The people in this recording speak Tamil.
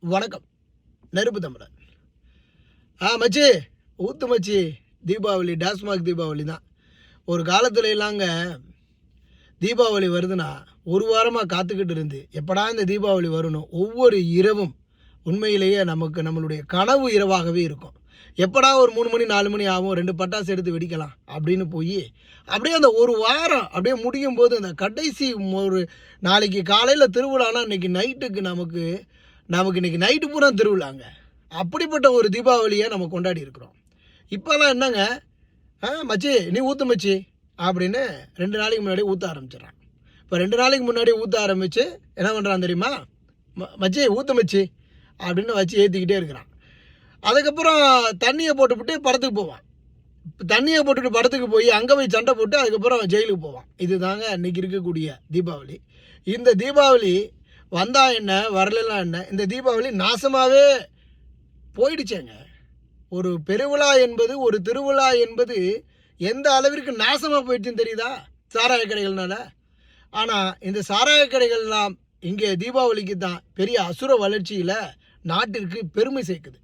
வணக்கம். நெருப்பு தமிழன். மச்சி ஊத்து மச்சி. தீபாவளி டாஸ்மாக் தீபாவளி தான். ஒரு காலத்துல இல்லாங்க தீபாவளி வருதுன்னா ஒரு வாரமாக காத்துக்கிட்டு இருந்து எப்படா இந்த தீபாவளி வரணும். ஒவ்வொரு இரவும் உண்மையிலேயே நம்மளுடைய கனவு இரவாகவே இருக்கும். எப்படா ஒரு 3 மணி 4 மணி ஆகும், 2 பட்டாசு எடுத்து வெடிக்கலாம் அப்படின்னு போய் அப்படியே அந்த ஒரு வாரம் அப்படியே முடியும் போது அந்த கடைசி ஒரு நாளைக்கு காலையில் திருவிழானா இன்னைக்கு நைட்டுக்கு நமக்கு இன்னைக்கு நைட்டு பூரா திருவிழாங்க. அப்படிப்பட்ட ஒரு தீபாவளியை நம்ம கொண்டாடி இருக்கிறோம். இப்போல்லாம் என்னங்க, மச்சி நீ ஊற்று மச்சி அப்படின்னு 2 நாளைக்கு முன்னாடி ஊற்ற ஆரம்பிச்சிடறான். இப்போ 2 நாளைக்கு முன்னாடி ஊற்ற ஆரம்பித்து என்ன பண்ணுறான் தெரியுமா? மச்சி ஊற்று மச்சி அப்படின்னு வச்சு ஏற்றிக்கிட்டே இருக்கிறான். அதுக்கப்புறம் தண்ணியை போட்டுவிட்டு படத்துக்கு போவான். தண்ணியை போட்டுட்டு படத்துக்கு போய் அங்கே போய் சண்டை போட்டு அதுக்கப்புறம் ஜெயிலுக்கு போவான். இது தாங்க இன்றைக்கி இருக்கக்கூடிய தீபாவளி. இந்த தீபாவளி வந்தால் என்ன, வரலாம் என்ன, இந்த தீபாவளி நாசமாகவே போயிடுச்சேங்க. ஒரு பெருவிழா என்பது, ஒரு திருவிழா என்பது எந்த அளவிற்கு நாசமாக போயிடுச்சுன்னு தெரியுதா? சாராய கடைகள்னால. ஆனால் இந்த சாராய கடைகள்லாம் இங்கே தீபாவளிக்கு தான் பெரிய அசுர வளர்ச்சியில் நாட்டிற்கு பெருமை சேர்க்குது.